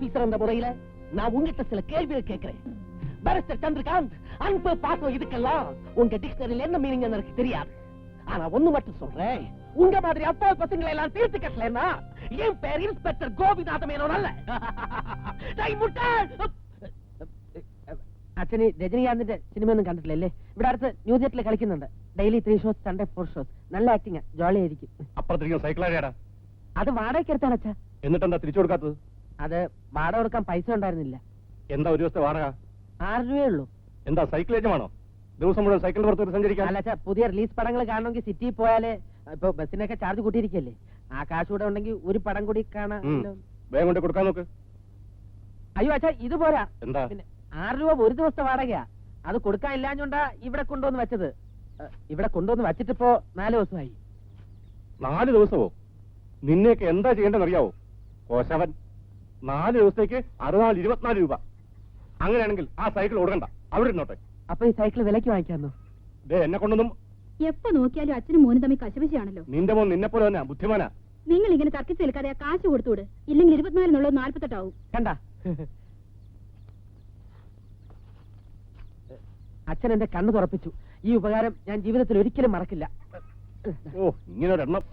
Officer என்ற முறையில நான் உங்ககிட்ட சில கேள்விகள் கேட்கிறேன். பாரிஸ்டர் சந்திரகாந்த், அன்பு பாசம் இதுக்கெல்லாம் உங்க டிக்ஷனரியில் என்ன மீனிங் எனக்கு தெரியாது. ஆனா ஒண்ணு மட்டும் சொல்றேன், உங்க மாதிரி அப்பா பசங்களை எல்லாம் தீர்த்து கட்டலன்னா என் பேர் இன்ஸ்பெக்டர் கோபிநாத மேனோன் அல்ல. അച്ഛന് രജനീകാന്തിന്റെ സിനിമയൊന്നും കണ്ടിട്ടില്ലല്ലേ? ഇവിടെ അടുത്ത് ന്യൂ തിയേറ്ററിൽ കളിക്കുന്നുണ്ട്. Daily 3 shows, Sunday 4 shows. നല്ല ആക്ടിങ്, ജോളി ആയിരിക്കും. അപ്പുറത്തേക്കും സൈക്കിളാടിയാടാ. അത് വാടകയ്ക്ക് എടുത്താണ് അച്ഛാ. എന്നിട്ടെന്താ തിരിച്ചു കൊടുക്കാത്തത്? അത് വാടക കൊടുക്കാൻ പൈസ ഉണ്ടായിരുന്നില്ല. എന്താ ഒരു ദിവസത്തെ വാടക? 6 രൂപയേ ഉള്ളൂ. എന്താ സൈക്കിൾ ഏജമാണോ? ദിവസം മുഴുവൻ സൈക്കിൾ പുറത്ത് സഞ്ചരിക്കാൻ? അല്ല അച്ഛാ, പുതിയ റിലീസ് പടങ്ങൾ കാണണമെങ്കിൽ സിറ്റിയിൽ പോയാലേ. ഇപ്പൊ ബസ്സിനൊക്കെ ചാർജ് കൂട്ടിയിരിക്കല്ലേ, ആ കാശ് കൂടെ ഉണ്ടെങ്കിൽ ഒരു പടം കൂടി കാണാൻ. വേഗം കൊണ്ട് കൊടുക്കാൻ നോക്ക്. അയ്യോ അച്ഛാ, ഇത് പോരാ. എന്താ? പിന്നെ 6 രൂപ ഒരു ദിവസത്തെ വാടകയാ. അത് കൊടുക്കാൻ ഇല്ലാഞ്ഞോണ്ടാ ഇവിടെ കൊണ്ടുവന്ന് വെച്ചത്. ഇവിടെ കൊണ്ടുവന്ന് വെച്ചിട്ടിപ്പോ 4 ദിവസമായി. 4 ദിവസമോ? നിന്നെയൊക്കെ എന്താ ചെയ്യേണ്ടതെന്ന് അറിയാവോ? കോശവൻ, 4 ദിവസത്തേക്ക് 24 രൂപ. അങ്ങനെയാണെങ്കിൽ ആ സൈക്കിൾ ഓടണ്ട, അവിടെ ഇരുന്നോട്ടെ. അപ്പൊ ഈ സൈക്കിൾ വിലക്ക് വാങ്ങിക്കാന്നോ? എന്നെ കൊണ്ടൊന്നും. എപ്പോ നോക്കിയാലും അച്ഛനും മോനും തമ്മിൽ കശപിശയാണല്ലോ. നിന്റെ മോൻ നിന്നെ പോലെ തന്നെ ബുദ്ധിമാനാ. നിങ്ങൾ ഇങ്ങനെ തർക്കിച്ച് നിൽക്കാതെ കാശ് കൊടുത്തുവിട്, ഇല്ലെങ്കിൽ 24 48 ആവും. കണ്ട, അച്ഛൻ എന്റെ കണ്ണു തുറപ്പിച്ചു. ഈ ഉപകാരം ഞാൻ ജീവിതത്തിൽ ഒരിക്കലും മറക്കില്ല. ഓ, ഇങ്ങനെ ഒരെണ്ണം.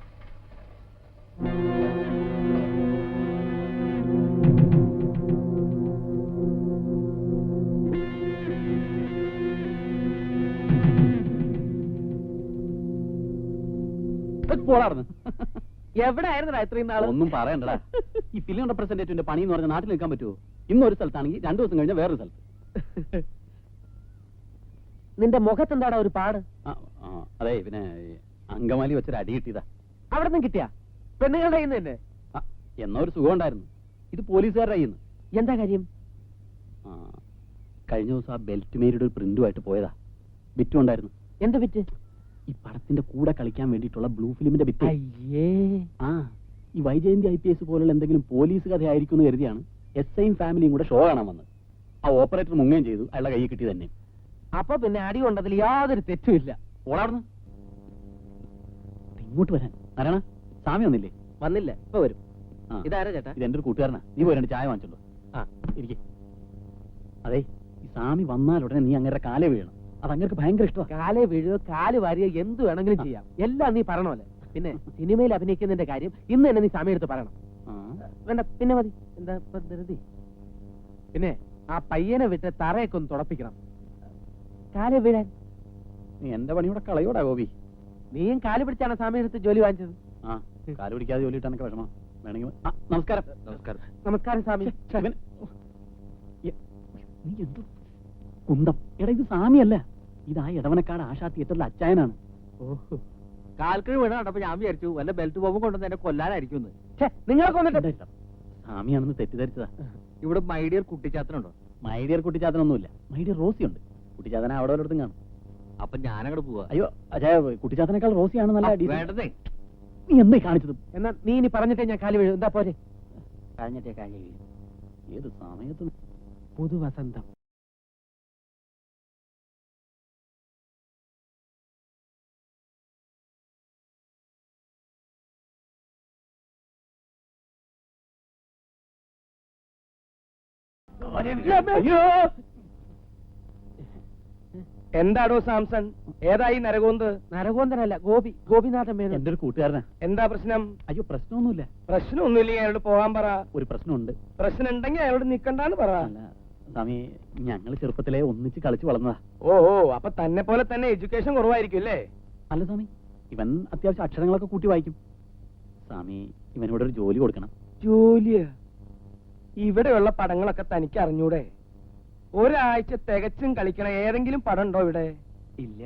എവിടെ ആയിരുന്നടാ ഇത്രയും നാള്? ഒന്നും പറയണ്ടടാ. ഈ ഫിലിം റെപ്രസെന്റേറ്റീവിന്റെ പണി എന്ന് പറഞ്ഞാൽ നാട്ടിൽ നിൽക്കാൻ പറ്റുമോ? ഇന്നൊരു സ്ഥലത്താണെങ്കിൽ 2 ദിവസം കഴിഞ്ഞാൽ വേറൊരു സ്ഥലത്ത്. നിന്റെ മുഖത്തെന്താടാ ഒരു പാട്? അതെ, പിന്നെ അങ്കമാലി വെച്ചൊരു അടി കിട്ടിയതാ. അവിടെ നിന്നും കിട്ടിയാ? പെണ്ണുങ്ങളുടെ കയ്യിൽ നിന്ന് തന്നെ? എന്നാ ഒരു സുഖം ഉണ്ടായിരുന്നു. ഇത് പോലീസുകാരുടെ കയ്യിൽ നിന്ന്. എന്താ കാര്യം? കഴിഞ്ഞ ദിവസം ആ ബെൽറ്റ് മേരിയുടെ ഒരു പ്രിന്റുമായിട്ട് പോയതാ. ബിറ്റും ഉണ്ടായിരുന്നു. എന്ത് ബിറ്റ്? ഈ പടത്തിന്റെ കൂടെ കളിക്കാൻ വേണ്ടിയിട്ടുള്ള ബ്ലൂ ഫിലിമിന്റെ ബിറ്റ്. അയ്യേ. ഈ വൈജയന്തി IPS പോലുള്ള എന്തെങ്കിലും പോലീസ് കഥയായിരിക്കും എന്ന് കരുതിയാണ് SIയും ഫാമിലിയും കൂടെ ഷോ കാണാൻ വന്നത്. ആ ഓപ്പറേറ്റർ മുങ്ങുകയും ചെയ്തു. അയാളുടെ കൈ കിട്ടി തന്നെ. അപ്പൊ പിന്നെ അടി കൊണ്ടതിൽ യാതൊരു തെറ്റുമില്ല. ഓടാർന്ന് ഇങ്ങോട്ട് വരാൻ ആരാണ്? സ്വാമി വന്നില്ലേ? വന്നില്ല, ഇപ്പൊ വരും. ഇതാരാ ചേട്ടാ? ഇത് എന്റെ ഒരു കൂട്ടുകാരനാ. നീ പോയി 2 ചായ വാങ്ങിച്ചോളൂ. ഇരിക്കെ. അതെ, ഈ സ്വാമി വന്നാൽ ഉടനെ നീ അങ്ങനെ കാലേ വീഴണം. അത് അങ്ങനെ ഭയങ്കര ഇഷ്ടമാണ്. കാലേ വീഴുകയോ കാല് വാരിയോ എന്ത് വേണമെങ്കിലും ചെയ്യാം. എല്ലാം നീ പറഞ്ഞോലെ. പിന്നെ സിനിമയിൽ അഭിനയിക്കുന്നതിന്റെ കാര്യം ഇന്ന് തന്നെ നീ സമയം എടുത്ത് പറയണം. വേണ്ട, പിന്നെ മതി. എന്താ ധൃതി? പിന്നെ ആ പയ്യനെ വിട്ട് തറയൊക്കെ ഒന്ന് തുടപ്പിക്കണം. കാലേ വീഴാൻ. നീ എന്റെ പണിയുടെ കളയോടാ ഗോപി. നീയും കാല് പിടിച്ചാണ് സമയം എടുത്ത് ജോലി വാങ്ങിച്ചത്. കാല് പിടിക്കാതെ ജോലി ഇട്ടാനൊക്കെ വിഷമം. വേണമെങ്കിൽ നമസ്കാരം. നമസ്കാരം. നമസ്കാരം സ്വാമി. നീ എന്ത് കുന്തം? എടാ, ഇത് സ്വാമിയല്ല, ഇതാ ഇടവനക്കാട് ആശാ തിയേറ്ററിലെ അച്ചായനാണ്. ഓഹോ, കാൽക്കിഴ് വീണ കണ്ടപ്പോ ഞാൻ വിചാരിച്ചു വല്ല ബെൽറ്റ് ബോംബും കൊണ്ടുവന്ന് എന്നെ കൊല്ലാനായിരിക്കും. നിങ്ങളെ കൊന്നിട്ട് സ്വാമിയാണെന്ന് തെറ്റിദ്ധരിച്ചതാ. ഇവിടെ മൈഡിയർ കുട്ടിച്ചാത്തനുണ്ടോ? മൈഡിയർ കുട്ടിച്ചാത്തനൊന്നുമില്ല. മൈഡിയർ റോസിയുണ്ട്. കുട്ടിച്ചാത്തനെ അവിടെ വല്ലയിടത്തും കാണും. അപ്പൊ ഞാനങ്ങോട്ട് പോവാ. അയ്യോ അജയ, കുട്ടിച്ചാത്തനേക്കാൾ റോസിയാണ് നല്ല അടി. വേണ്ടതേ. നീ എന്തായി കാണിച്ചത്? എന്നാ നീ ഇനി പറഞ്ഞിട്ടേ ഞാൻ കാല് വീഴും. എന്താ പോരെ? കഴിഞ്ഞിട്ടേ കാലി വീഴും. ഏത് സമയത്തും പുതുവസന്തം. എന്താടോ സാംസൺ, ഏതായി നരകോന്ത്? നരകോന്തനല്ല, ഗോപിനാഥൻ മേനോൻ. എന്റെ ഒരു കൂട്ടുകാരനാ. എന്താ പ്രശ്നം? അയ്യോ, പ്രശ്നമൊന്നുമില്ല. പ്രശ്നമൊന്നുമില്ല, അയാളോട് പോകാൻ പറ. ഒരു പ്രശ്നമുണ്ട്. പ്രശ്നം ഉണ്ടെങ്കിൽ അയാളോട് നിക്കണ്ടാന്ന് പറ. സ്വാമി, ഞങ്ങൾ ചെറുപ്പത്തിലെ ഒന്നിച്ച് കളിച്ചു വളർന്നതാ. ഓഹോ, അപ്പൊ തന്നെ പോലെ തന്നെ എഡ്യൂക്കേഷൻ കുറവായിരിക്കും അല്ലേ? അല്ല സ്വാമി, ഇവൻ അത്യാവശ്യം അക്ഷരങ്ങളൊക്കെ കൂട്ടി വായിക്കും. സ്വാമി, ഇവനോട് ഒരു ജോലി കൊടുക്കണം. ജോലിയാ? ഇവിടെയുള്ള പടങ്ങളൊക്കെ തനിക്ക് അറിഞ്ഞൂടെ? ഒരാഴ്ച തികച്ചും കളിക്കണ ഏതെങ്കിലും പടം ഉണ്ടോ ഇവിടെ? ഇല്ല.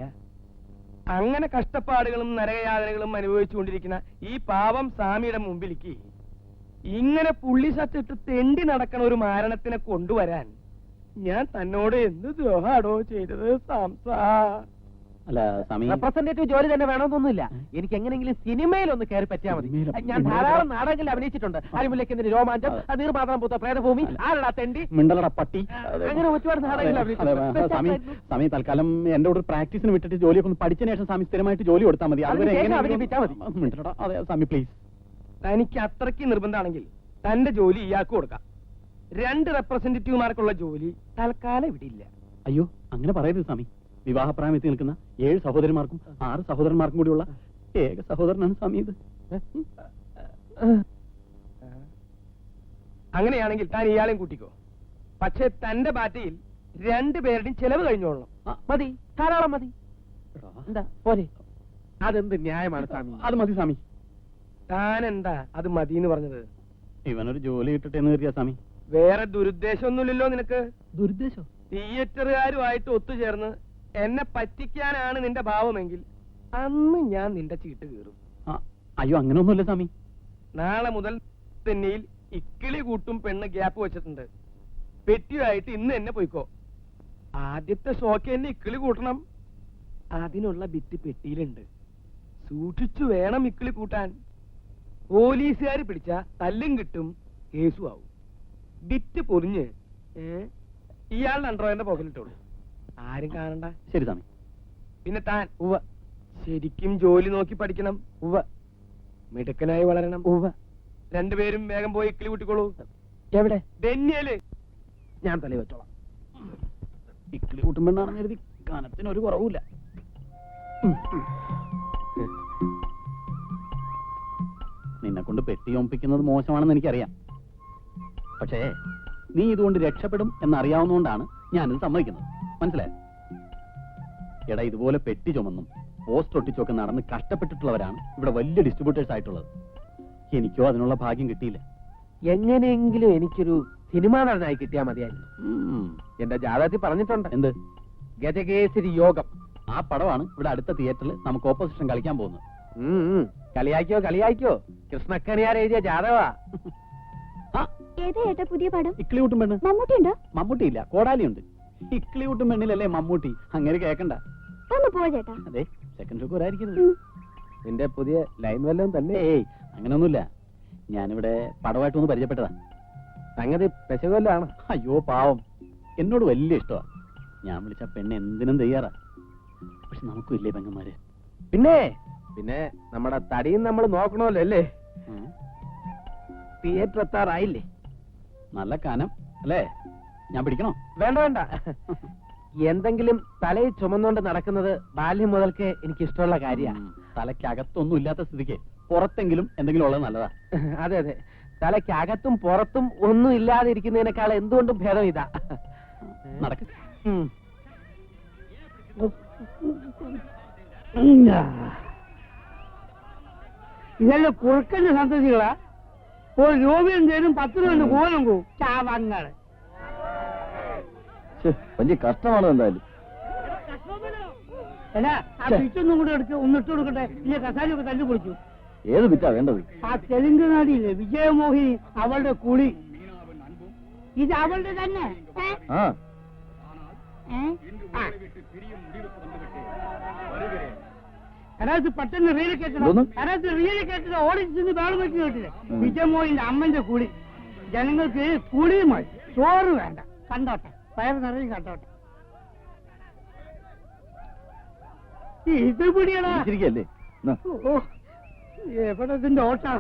അങ്ങനെ കഷ്ടപ്പാടുകളും നരകയാതനകളും അനുഭവിച്ചുകൊണ്ടിരിക്കുന്ന ഈ പാവം സ്വാമിയുടെ മുമ്പിലേക്ക് ഇങ്ങനെ പുള്ളി സച്ചിട്ട് തെണ്ടി നടക്കണ ഒരു മാരണത്തിനെ കൊണ്ടുവരാൻ ഞാൻ തന്നോട് എന്ത് ദ്രോഹാടോ ചെയ്തത് സാംസാ? അല്ല സ്വാമി, റെപ്രസെന്റേറ്റീവ് ജോലി തന്നെ വേണമെന്നൊന്നുമില്ല. എനിക്ക് എങ്ങനെയെങ്കിലും സിനിമയിൽ ഒന്ന് കയറി പറ്റിയാൽ മതി. ഞാൻ ധാരാളം നാടകങ്ങളിൽ അഭിനയിച്ചിട്ടുണ്ട്. അരിമുല്ലയ്ക്കെതിരെ രോമാഞ്ചം, നീർമാത്രം പൂത്ത പ്രേതഭൂമി, ആരടാ തെണ്ടി, മിണ്ടലട പട്ടി, അങ്ങനെ ഒരുപാട് നാടകങ്ങളിൽ അഭിനയിച്ചിട്ടുണ്ട്. സ്വാമി, തൽക്കാലം എന്റെ കൂടെ പ്രാക്ടീസിന് വിട്ടിട്ട് ജോലിയൊക്കെ ഒന്ന് പഠിച്ചതിന് ശേഷം സ്വാമി സ്ഥിരമായിട്ട് ജോലി കൊടുത്താൽ മതി. അഭിനയിപ്പിച്ചാൽ മതി. അതെ സ്വാമി, പ്ലീസ്. തനിക്ക് അത്രയ്ക്ക് നിർബന്ധമാണെങ്കിൽ തന്റെ ജോലി ഇയാൾക്ക് കൊടുക്കാം. 2 റെപ്രസെന്റേറ്റീവുമാർക്കുള്ള ജോലി തൽക്കാലം ഇവിടെ ഇല്ല. അയ്യോ അങ്ങനെ പറയരുത് സ്വാമി. വിവാഹപ്രായം എത്തി നിൽക്കുന്ന 7 സഹോദരന്മാർക്കും 6 സഹോദരന്മാർക്കും കൂടിയുള്ള ഏക സഹോദരനാണ് സ്വാമി ഇത്. അങ്ങനെയാണെങ്കിൽ താൻ ഇയാളെയും കൂട്ടിക്കോ. പക്ഷെ തന്റെ പാർട്ടിയിൽ 2 പേരുടെയും ചെലവ് കഴിഞ്ഞോളണം. മതി, ധാരാളം മതി. എന്താ പോരെ? അതെന്ത് ന്യായമാണ് സ്വാമി? അത് മതി സ്വാമി. താൻ എന്താ അത് മതിന്ന് പറഞ്ഞത്? ഇവനൊരു ജോലി കിട്ടട്ടെ എന്ന് കരുതിയാ സ്വാമി. വേറെ ദുരുദ്ദേശമൊന്നുമില്ലല്ലോ നിനക്ക്? ദുരുദ്ദേശം? തിയേറ്ററുകാരുമായിട്ട് ഒത്തുചേർന്ന് എന്നെ പറ്റിക്കാനാണ് നിന്റെ ഭാവമെങ്കിൽ അന്ന് ഞാൻ നിന്റെ ചീട്ട് കീറും. അയ്യോ അങ്ങനെയൊന്നുമില്ല സ്വാമി. നാളെ മുതൽ തെന്നിയിൽ ഇക്കിളി കൂട്ടും പെണ്ണ് ഗ്യാപ്പ് വെച്ചിട്ടുണ്ട്. പെറ്റിയായിട്ട് ഇന്ന് എന്നെ പോയിക്കോ. ആദ്യത്തെ ഷോക്ക് എന്നെ ഇക്കിളി കൂട്ടണം. അതിനുള്ള ബിറ്റ് പെട്ടിയിലുണ്ട്. സൂക്ഷിച്ചു വേണം ഇക്കിളി കൂട്ടാൻ. പോലീസുകാർ പിടിച്ച തല്ലും കിട്ടും, കേസും ആവും. ബിറ്റ് പൊറിഞ്ഞ് ഇയാളുടെ അണ്ടർവെയറിന്റെ പോക്കലിട്ടോളൂ. ആരും കാണണ്ട. ശരി സ്വാമി. പിന്നെ താൻ ശരിക്കും ജോലി നോക്കി പഠിക്കണം. മിടുക്കനായി വളരണം. 2 പേരും വേഗം പോയി ഇക്കിളി കൂട്ടിക്കോളൂ. എവിടെ? ഡെന്നിയല്. ഞാൻ തലേ വെച്ചോളാം. ഇക്കിളി കൂട്ടുമ്പോഴാണെന്ന് കരുതി കനത്തിനൊരു കുറവുമില്ല. നിന്നെ കൊണ്ട് പെട്ടി ഒമ്പിക്കുന്നത് മോശമാണെന്ന് എനിക്കറിയാം. പക്ഷേ നീ ഇതുകൊണ്ട് രക്ഷപ്പെടും എന്നറിയാവുന്നതുകൊണ്ടാണ് ഞാനിത് സമ്മതിക്കുന്നത്. മനസ്സിലായോ? എടാ ഇതുപോലെ പെട്ടി ചുമന്നും പോസ്റ്റ് ഒട്ടിച്ചൊക്കെ നടന്ന് കഷ്ടപ്പെട്ടിട്ടുള്ളവരാണ് ഇവിടെ വലിയ ഡിസ്ട്രിബ്യൂട്ടേഴ്സ് ആയിട്ടുള്ളത്. എനിക്കോ അതിനുള്ള ഭാഗ്യം കിട്ടിയില്ല. എങ്ങനെയെങ്കിലും എനിക്കൊരു സിനിമാ നടനായി കിട്ടിയാൽ മതിയായിരുന്നു. എന്റെ ജാതകത്തിൽ പറഞ്ഞിട്ടുണ്ട്. എന്ത്? ഗജകേസരി യോഗം. ആ പടമാണ് ഇവിടെ അടുത്ത തിയേറ്ററിൽ നമുക്ക് ഓപ്പോസിഷൻ കളിക്കാൻ പോകുന്നത്. കളിയാക്കിയോ കളിയാക്കിയോ. കൃഷ്ണക്കണിയാർ എഴുതിയ ജാതകവാ. ഏതാ ഏട്ടാ പുതിയ പടം? ഇക്കിളി കൂട്ടും പെണ്ണ്. മമ്മൂട്ടി ഉണ്ടോ? മമ്മൂട്ടിയില്ല, കോടാലിയുണ്ട്. ഇക്കിളി കൂട്ടും പെണ്ണിലല്ലേ മമ്മൂട്ടി. അങ്ങനെ കേക്കണ്ട. ഒന്ന് പോ ചേട്ടാ. അതെ, സെക്കൻഡ് ഷോക്ക് വരായിരിക്കുന്നത്. നിന്റെ പുതിയ ലൈൻ വല്ലതും തന്നെ? ഏയ് അങ്ങനെയൊന്നുമില്ല. ഞാനിവിടെ പടമായിട്ടൊന്ന് പരിചയപ്പെട്ടതാ. സംഗതി പെശകല്ലാണ്. അയ്യോ പാവം, എന്നോട് വലിയ ഇഷ്ടമാ. ഞാൻ വിളിച്ച പെണ്ണ് എന്തിനും തയ്യാറാ. പക്ഷെ നമുക്കും ഇല്ലേ പെങ്ങന്മാര്? പിന്നെ പിന്നെ നമ്മുടെ തടിയും നമ്മൾ നോക്കണമല്ലോ അല്ലേ? തിയേറ്റർ എത്താറായില്ലേ? നല്ല കനം അല്ലേ? ഞാൻ പിടിക്കണോ? വേണ്ട വേണ്ട. എന്തെങ്കിലും തലയിൽ ചുമന്നുകൊണ്ട് നടക്കുന്നത് ബാല്യം മുതൽക്ക് എനിക്ക് ഇഷ്ടമുള്ള കാര്യമാണ്. തലയ്ക്കകത്തൊന്നും ഇല്ലാത്ത സ്ഥിതിക്ക് പുറത്തെങ്കിലും എന്തെങ്കിലും ഉള്ളത് നല്ലതാ. അതെ അതെ, തലയ്ക്കകത്തും പുറത്തും ഒന്നും ഇല്ലാതെ ഇരിക്കുന്നതിനേക്കാൾ എന്തുകൊണ്ടും ഭേദം ഇതാ. നടക്ക്. ഇതെല്ലാം കുറുക്കന്റെ സന്തതികളാ. ഒരു രൂപയും തരും 10 രൂപ കോലം പോവും. ചാവങ്ങള് വലിയ കഷ്ടമാണ് എന്തായാലും. എടാ ആ പിറ്റൊന്നും കൂടെ എടുത്ത് ഒന്നിട്ട് കൊടുക്കട്ടെ. ഇല്ല കസാലൊക്കെ തല്ലു പൊളിച്ചു. ഏത് പിറ്റാ വേണ്ടത്? ആ തെലുങ്ക് നാടിയില്ലേ വിജയമോഹിനി, അവളുടെ കുളി. ഇത് അവളുടെ തന്നെ. അതായത് പെട്ടെന്ന് റീല് കേട്ടണം. അതായത് റീല് കേട്ടിട്ട് ഓടിച്ചിട്ട് വേളം വെച്ച് കേട്ടില്ലേ? വിജയമോഹിന്റെ അമ്മന്റെ കുളി. ജനങ്ങൾക്ക് കുളി മതി, ചോറ് വേണ്ട. കണ്ടോട്ടെ, വയറ് നിറയും കണ്ടോട്ടെ. ഇത് പിടിയടാ. ഓ എവിടെ ഇതിന്റെ ഓട്ടാ.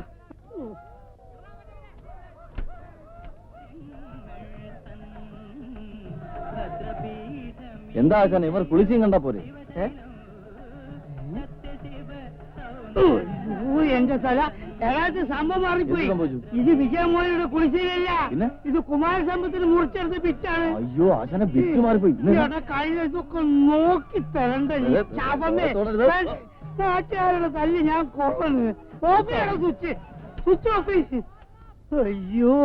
എന്താ ആക്കാൻ ഇവർ കുളിച്ചും കണ്ടാ പോരെ? എന്റെ സ്ഥല ഏതാണ്ട് സംഭവം മാറിപ്പോയി. ഇത് വിജയമോഹയുടെ കുളിശ്ശേരിയല്ല, ഇത് കുമാരസമ്പത്തിന് മുറിച്ചെടുത്ത് പിറ്റാണ്. അയ്യോ ആശാനെ ബിറ്റ് മാറിപ്പോയി. കഴിഞ്ഞ ദിവസമൊക്കെ നോക്കി തരണ്ട. ശാപമേ, നാട്ടുകാരുടെ തല്ലി ഞാൻ കൊറന്ന് ഓഫിയാണ്. Switch switch off. അയ്യോ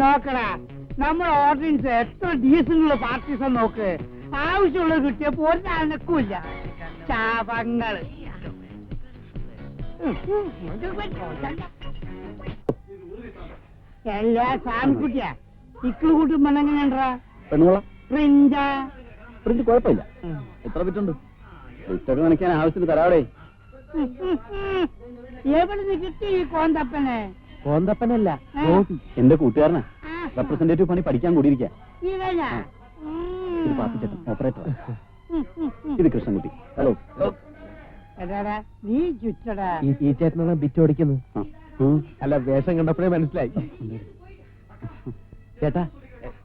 നോക്കടാ, നമ്മുടെ ഓർഡിനൻസ് എത്ര ഡീസന്റുള്ള പാർട്ടീസാ നോക്ക്. ആവശ്യമുള്ളത് കിട്ടിയപ്പോ ഒരു അനക്കൂല്ല. ചാപങ്ങള്. എല്ലാ സാമിക്കുട്ടിയാ ഇക്കിള് കൂട്ടും പെണ്ണെങ്ങനെയാണ്ടാ? പ്രിഞ്ചാ? പ്രിന്റ് കുഴപ്പമില്ല. എത്ര ബിറ്റുണ്ട്? ബിറ്റൊക്കെ നനയ്ക്കാൻ ആവശ്യത്തിന് തരാവടേ. എവിടെ നിന്ന് കിട്ടി ഈ കോന്തപ്പനെ? കോന്തപ്പനല്ല, ഗോപി. എന്റെ കൂട്ടുകാരനാ. റെപ്രസെന്റേറ്റീവ് പണി പഠിക്കാൻ കൂടിയിരിക്കുക. ഇവനാ? ഇത് പാപ്പിച്ചേട്ടൻ, ഓപ്പറേറ്റർ. ഇത് കൃഷ്ണൻകുട്ടി. ഹലോ. എടാടാ, നീ ചുറ്റടാ. ഈ ചേട്ടനാണ് ബിറ്റ് ഓടിക്കുന്നത്. അല്ല, വേഷം കണ്ടപ്പോഴേ മനസ്സിലായി. ചേട്ടാ,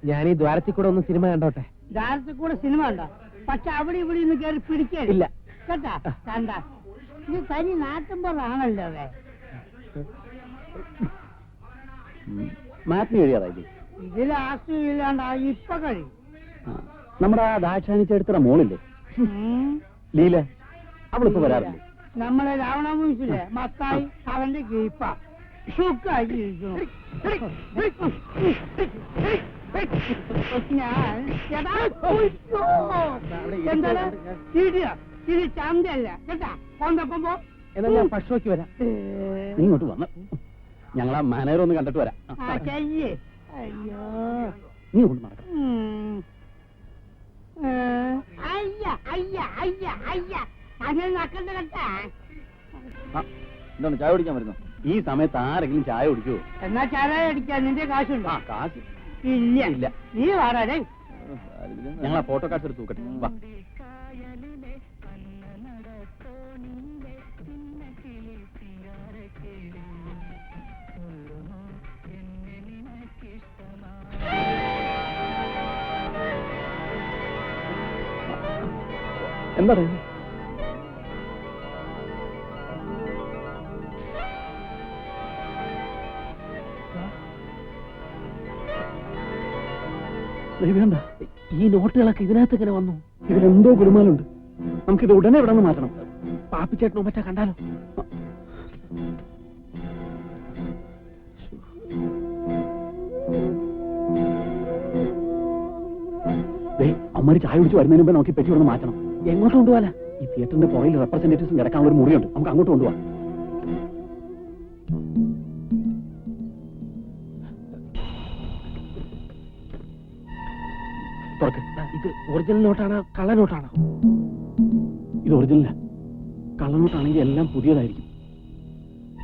ഞാൻ ഈ ദ്വാരത്തിൽ കൂടെ ഒന്ന് സിനിമ കണ്ടോട്ടെ? ദ്വാരത്തിൽ കൂടെ സിനിമ ഉണ്ടോ? പക്ഷെ അവിടെ ഇവിടെ നിന്ന് കയറി പിടിക്കില്ല കേട്ടാ. കണ്ട, ഇത് തനി നാട്ടുമ്പോഴാണല്ലോ അവേ. മാറ്റിന് കഴിയാറായി. ഇതിൽ ആശ്രയില്ലാണ്ട് ഇപ്പൊ കഴിയും. നമ്മുടെ ആ ദാക്ഷാണിച്ചെടുത്ത മോളില്ലേ, ലീല, അവളിപ്പോ വരാറില്ലേ? നമ്മളെ രാവണമൂസിലെ മത്തായി അവന്റെ കീപ്പ സുഖായിരിക്കുന്നു. എന്താണ് ഇത്? ചന്തല്ല കേട്ടാ. കൊണ്ടപ്പം പോ. എന്നാ ഞാൻ ഭക്ഷണക്ക് വരാം. നീ ഇങ്ങോട്ട് വന്ന ഞങ്ങളാ മാനേജർ ഒന്ന് കണ്ടിട്ട് വരാം. അയ്യോ, നീ കൊണ്ട് നടക്കാം. അയ്യ അയ്യ അയ്യ അയ്യ, അങ്ങനെ നക്കണ്ട കേട്ടാ. എന്താണ് ചായ കുടിക്കാൻ വരുന്നത്? ഈ സമയത്ത് ആരെങ്കിലും ചായ കുടിക്കുവോ? എന്നാ ചായ അടിക്കാൻ നിന്റെ കാശുണ്ടോ? കാശ് ഇല്ല. ഇല്ല. നീ വാടേ. ഞങ്ങൾ ആ ഫോട്ടോ കാർഡ് എടുത്ത് നോക്കട്ടെ. വാ. എന്താ പറയുന്നത്? വേണ്ട, ഈ നോട്ടുകളൊക്കെ ഇതിനകത്ത് ഇങ്ങനെ വന്നു. ഇതിലെന്തോ ഗുരുമാലുണ്ട്. നമുക്കിത് ഉടനെ ഇവിടെ നിന്ന് മാറ്റണം. പാപ്പിച്ചേട്ടനോ മറ്റാ കണ്ടാലോ? അമ്മമാര് ചായ കുടിച്ച് വരുന്നതിന് മുമ്പ് നമുക്ക് പെട്ടി ഇവിടെ നിന്ന് മാറ്റണം. എങ്ങോട്ട് കൊണ്ടുപോകാനാ? ഈ തിയേറ്ററിന്റെ പുറകിൽ റെപ്രസെന്റേറ്റീവ്സും കിടക്കാനുള്ള ഒരു മുറിയുണ്ട്, നമുക്ക് അങ്ങോട്ട് കൊണ്ടുപോകാം. തുറക്ക്. ഇത് ഒറിജിനൽ നോട്ടാണോ കള്ള നോട്ടാണോ? ഇത് ഒറിജിനലാ. കള്ളനോട്ടാണെങ്കിൽ എല്ലാം പുതിയതായിരിക്കും.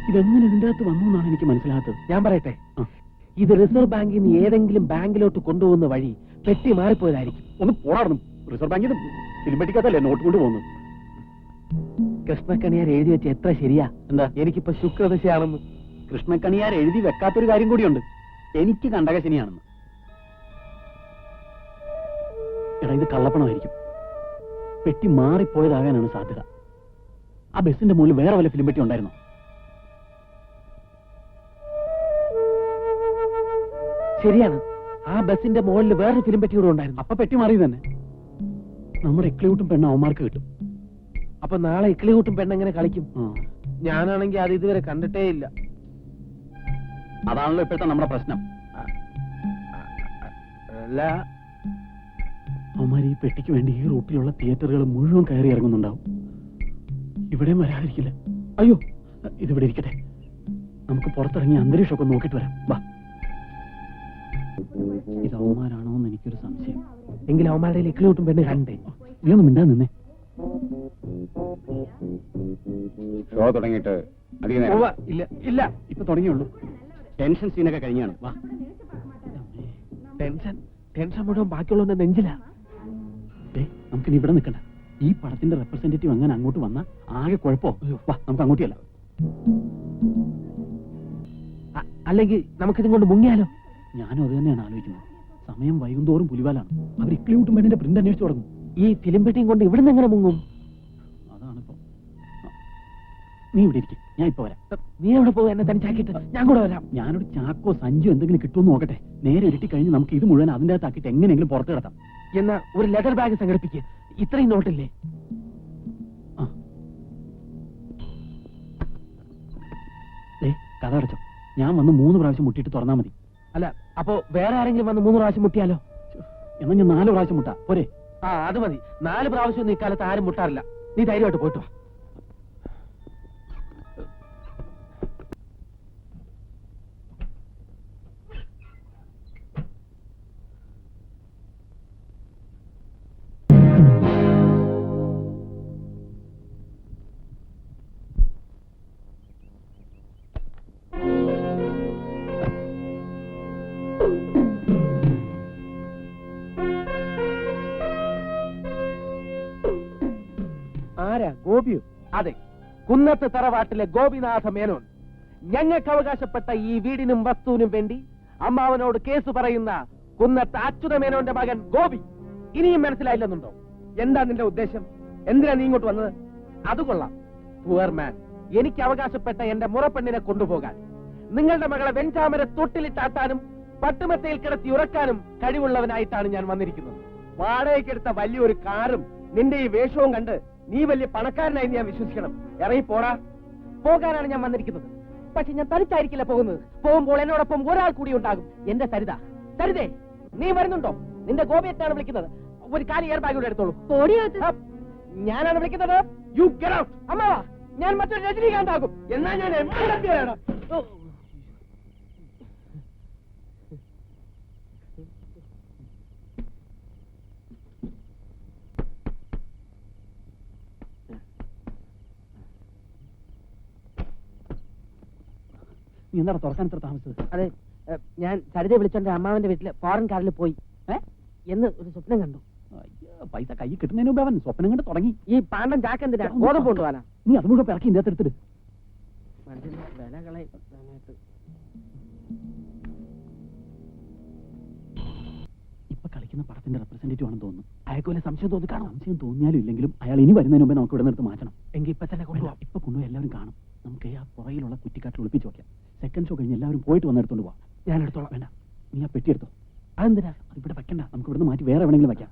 ഇതെങ്ങനെ ഇതിന്റെ അകത്ത് വന്നു എന്നാണ് എനിക്ക് മനസ്സിലാകാത്തത്. ഞാൻ പറയട്ടെ, ഇത് റിസർവ് ബാങ്കിൽ നിന്ന് ഏതെങ്കിലും ബാങ്കിലോട്ട് കൊണ്ടുപോകുന്ന വഴി പെട്ടി മാറിപ്പോയതായിരിക്കും. ഒന്ന് പോടാറുന്നു. റിസർവ് ബാങ്കിൽ നിന്ന് ഫിലിമെട്ടിക്കകത്തല്ലേ നോട്ട് കൊണ്ട് പോകുന്നത്? കൃഷ്ണക്കണിയാർ എഴുതി വെച്ച എത്ര ശരിയാ. എന്താ? എനിക്കിപ്പോ ശുക്രദശയാണെന്ന്. കൃഷ്ണക്കണിയാർ എഴുതി വെക്കാത്തൊരു കാര്യം കൂടിയുണ്ട്. എനിക്ക് കണ്ടകശനിയാണെന്ന്. എടാ, ഇത് കള്ളപ്പണമായിരിക്കും. പെട്ടി മാറിപ്പോയതാകാനാണ് സാധ്യത. ആ ബസിന്റെ മുകളിൽ വേറെ വല്ല ഫിലിം പെട്ടി ഉണ്ടായിരുന്നോ? ശരിയാണ്, ആ ബസിന്റെ മുകളിൽ വേറൊരു ഫിലിം പെട്ടി കൂടെ ഉണ്ടായിരുന്നു. അപ്പൊ പെട്ടി മാറി തന്നെ. നമ്മുടെ എക്ലിയൂട്ടും പെണ്ണ അവന്മാർക്ക് കിട്ടും. അപ്പൊ നാളെ ഇക്ലികൂട്ടും പെണ്ണെങ്ങനെ കളിക്കും? ഞാനാണെങ്കിൽ അത് ഇതുവരെ കണ്ടിട്ടേ ഇല്ല. അതാണല്ലോ ഇപ്പോഴത്തെ നമ്മുടെ പ്രശ്നം. അല്ല, അവന്മാർ ഈ പെട്ടിക്ക് വേണ്ടി ഈ റൂട്ടിലുള്ള തിയേറ്ററുകൾ മുഴുവൻ കയറി ഇറങ്ങുന്നുണ്ടാവും. ഇവിടെയും വരാതിരിക്കില്ല. അയ്യോ, ഇതിവിടെ ഇരിക്കട്ടെ. നമുക്ക് പുറത്തിറങ്ങി അന്തരീക്ഷമൊക്കെ നോക്കിയിട്ട് വരാം. വാ. ഇത് അവന്മാരാണോ എന്ന് എനിക്കൊരു സംശയം. എങ്കിലും അവന്മാരുടെ ഇക്ലികൂട്ടും പെണ്ണ് കണ്ടേ. നീ ഒന്നും മിണ്ടാ നിന്നേ. ഷോ തുടങ്ങിയിട്ട് അധികം ഇല്ല ഇല്ല, ഇപ്പൊ തുടങ്ങിയുള്ളൂ. ടെൻഷൻ സീനൊക്കെ കഴിഞ്ഞാണ്. വാ. ടെൻഷൻ മുഴുവൻ ബാക്കിയുള്ളവന്റെ നെഞ്ചിലാ. നമുക്കിനി ഇവിടെ നിൽക്കണ്ട. ഈ പടത്തിന്റെ റെപ്രസെന്റേറ്റീവ് അങ്ങനെ അങ്ങോട്ട് വന്നാ ആകെ കുഴപ്പമോ? വാ, നമുക്ക് അങ്ങോട്ടല്ല. അല്ലെങ്കിൽ നമുക്കിതും കൊണ്ട് മുങ്ങിയാലോ? ഞാനും അത് തന്നെയാണ് ആലോചിക്കുന്നത്. സമയം വൈകുന്തോറും പുലിവാലാണ്. അവർ ഇക്ലിയൂട്ടും പെണ്ണിന്റെ പ്രിന്റ് അന്വേഷിച്ചു തുടങ്ങും. ഈ ഫിലിം പെട്ടിയും കൊണ്ട് ഇവിടുന്ന് എങ്ങനെ മുങ്ങും? അതാണിപ്പോ. നീ ഇവിടെ ഇരിക്കും, ഞാൻ ഇപ്പൊ വരാം. നീ എവിടെ പോകും? എന്നെ തനിച്ചാക്കിയിട്ട് ഞാൻ കൂടെ വരാം. ഞാനൊരു ചാക്കോ സഞ്ചോ എന്തെങ്കിലും കിട്ടുമെന്ന് നോക്കട്ടെ. നേരെ ഇരുട്ടി കഴിഞ്ഞ് നമുക്ക് ഇത് മുഴുവൻ അതിന്റെ അകത്താക്കിയിട്ട് എങ്ങനെയെങ്കിലും പുറത്ത് കിടത്താം. എന്നാ ഒരു ലെതർ ബാഗ് സംഘടിപ്പിക്കുക. ഇത്രയും നോട്ടില്ലേ? കഥ അടച്ചോ. ഞാൻ വന്ന് 3 പ്രാവശ്യം മുട്ടിയിട്ട് തുറന്നാ മതി. അല്ല, അപ്പോ വേറെ ആരെങ്കിലും വന്ന് 3 പ്രാവശ്യം മുട്ടിയാലോ? എന്നാ ഞാൻ 4 പ്രാവശ്യം മുട്ടാ പോരെ? അത് മതി. 4 പ്രാവശ്യം ഈ കാലത്ത് ആരും മുട്ടാറില്ല. നീ ധൈര്യമായിട്ട് പോയിട്ട് വാ. ആരാ ഗോപിയോ? അതെ, കുന്നത്ത് തറവാട്ടിലെ ഗോപിനാഥ മേനോൻ. ഞങ്ങൾക്ക് അവകാശപ്പെട്ട ഈ വീടിനും വസ്തുവിനും വേണ്ടി അമ്മാവനോട് കേസ് പറയുന്ന കുന്നത്ത് അച്യുത മേനോന്റെ മകൻ ഗോപി. ഇനിയും മനസ്സിലായില്ലെന്നുണ്ടോ? എന്താ നിന്റെ ഉദ്ദേശം? എന്തിനാ നീ ഇങ്ങോട്ട് വന്നത്? അത് കൊള്ളാം. പുവർ മാൻ, എനിക്ക് അവകാശപ്പെട്ട എന്റെ മുറപ്പെണ്ണിനെ കൊണ്ടുപോകാൻ, നിങ്ങളുടെ മകളെ വെഞ്ചാമര തൊട്ടിലിട്ടാട്ടാനും പട്ടുമെത്തയിൽ കിടത്തി ഉറക്കാനും കഴിവുള്ളവനായിട്ടാണ് ഞാൻ വന്നിരിക്കുന്നത്. വാടകയ്ക്കെടുത്ത വലിയൊരു കാറും നിന്റെ ഈ വേഷവും കണ്ട് നീ വലിയ പണക്കാരനായി ഞാൻ വിശ്വസിക്കണം. ഇറങ്ങി പോടാ. പോകാനാണ് ഞാൻ വന്നിരിക്കുന്നത്. പക്ഷെ ഞാൻ തനിച്ചായിരിക്കില്ല പോകുന്നത്. പോകുമ്പോൾ എന്നോടൊപ്പം ഒരാൾ കൂടി ഉണ്ടാകും, എന്റെ സരിത. സരിതേ, നീ വരുന്നുണ്ടോ? നിന്റെ ഗോപിയറ്റാണ് വിളിക്കുന്നത്. ഒരു കാലി എയർ ബാഗ് കൂടെ എടുത്തോളൂ. ഓടിയോത്ത് ഞാനാണ് വിളിക്കുന്നത്. You get out. അമ്മാവാ, ഞാൻ മറ്റൊരു രജനീകാന്ത് ആകും. എന്നാ ഞാൻ എവിടെയാണ്? നീ എന്താണ് തുറക്കാൻ ഇത്ര താമസിച്ചത്? അതെ, ഞാൻ സരിതയെ വിളിച്ചോണ്ട് അമ്മാവന്റെ വീട്ടില് ഫോറിൻ കാറിൽ പോയി എന്ന് ഒരു സ്വപ്നം കണ്ടു. പൈസ കൈ കിട്ടുന്നതിന് മുമ്പ് അവൻ സ്വപ്നം കണ്ട് തുടങ്ങി. ഈ പാണ്ടം ചാക്കെന്തിനാ? ഗോതമ്പ് കൊണ്ടുപോകാനാ? നീ അത് മുഴുവൻ ഇറക്കി ഇതിന്റെ അകത്ത് എടുത്തിട്ട്. വിലകളെ ഇപ്പൊ കളിക്കുന്ന പടത്തിന്റെ റെപ്രസെന്റേറ്റീവ് ആണെന്ന് തോന്നുന്നു. അയാൾക്ക് വല്ല സംശയം തോന്നി കാണും. സംശയം തോന്നിയാലും ഇല്ലെങ്കിലും അയാൾ ഇനി വരുന്നതിന് മുമ്പേ നമുക്ക് ഇവിടെ നിർത്ത് മാറ്റണം. എങ്കിൽ ഇപ്പൊ തന്നെ കൊണ്ടുപോകാം. ഇപ്പൊ കൊണ്ടുപോയി എല്ലാവരും കാണും. നമുക്ക് ആ പുറയിലുള്ള കുറ്റിക്കാട്ടിൽ ഒളിപ്പിച്ച് വെക്കാം. സെക്കൻഡ് ഷോ കഴിഞ്ഞ് എല്ലാവരും പോയിട്ട് വന്ന് എടുത്തോണ്ട് പോവാം. ഞാൻ എടുത്തോളാം. വേണ്ട, നീ ആ പെട്ടി എടുത്തോ. അതെന്തിനാ? അതിവിടെ വെക്കണ്ട, നമുക്ക് ഇവിടുന്ന് മാറ്റി വേറെ എവിടെയെങ്കിലും വെക്കാം.